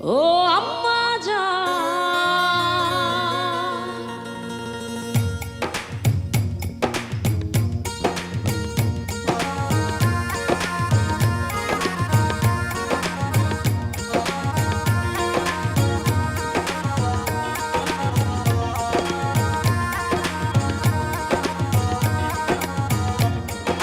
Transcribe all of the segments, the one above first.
ও আম্মা জান,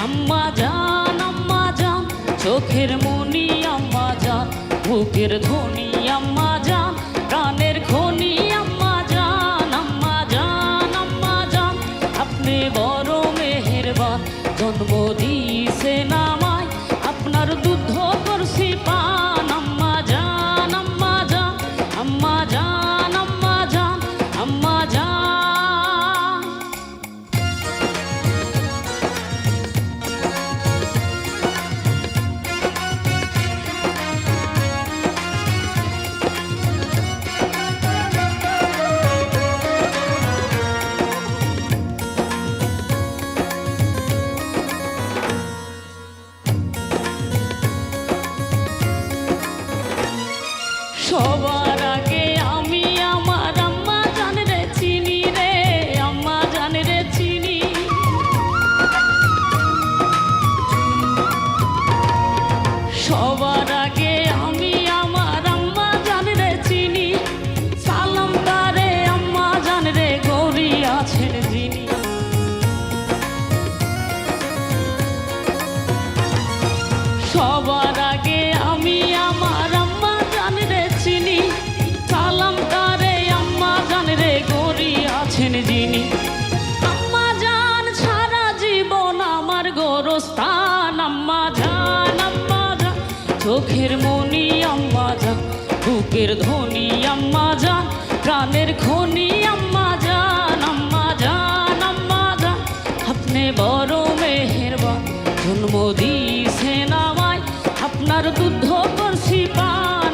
আম্মা জান, আম্মা জান, চোখের মনি আম্মা জান, বুকের ধ্বনি আম্মা জান, প্রাণের খনি আম্মা জান, আম্মা জান, আম্মা জান, আপনি বড় মেহেরবান, জন্ম দিয়েছেন আমায়, আপনার দুধ করছি পান, আম্মা জান, আম্মা জান, আম্মা জান, আম্মা জান, আম্মা জান। সবার আগে আমি আমার আম্মা জান রে চিনি রে, আম্মা জান রে চিনি। সবার আগে আমি আমার আম্মা জান রে চিনি, সালাম তারে আম্মা জান রে গৌরী আছেন যিনি। সবার আগে আমি আমার আম্মা জান রে চিনি, সালাম তারে আম্মা জান রে গৌরী আছেন যিনি। আম্মা জান সারা জীবন আমার গোরস্থান, আম্মা জান, আম্মা জান, চোখের মনি আম্মা জান, বুকের ধ্বনি আম্মা জান, প্রাণের খনি আম্মা জান, আম্মা জান, আম্মা জান, আপনি বড় মেহেরবান, জন্ম দিয়েছেন আমায়, আপনার দুধ করছি পান।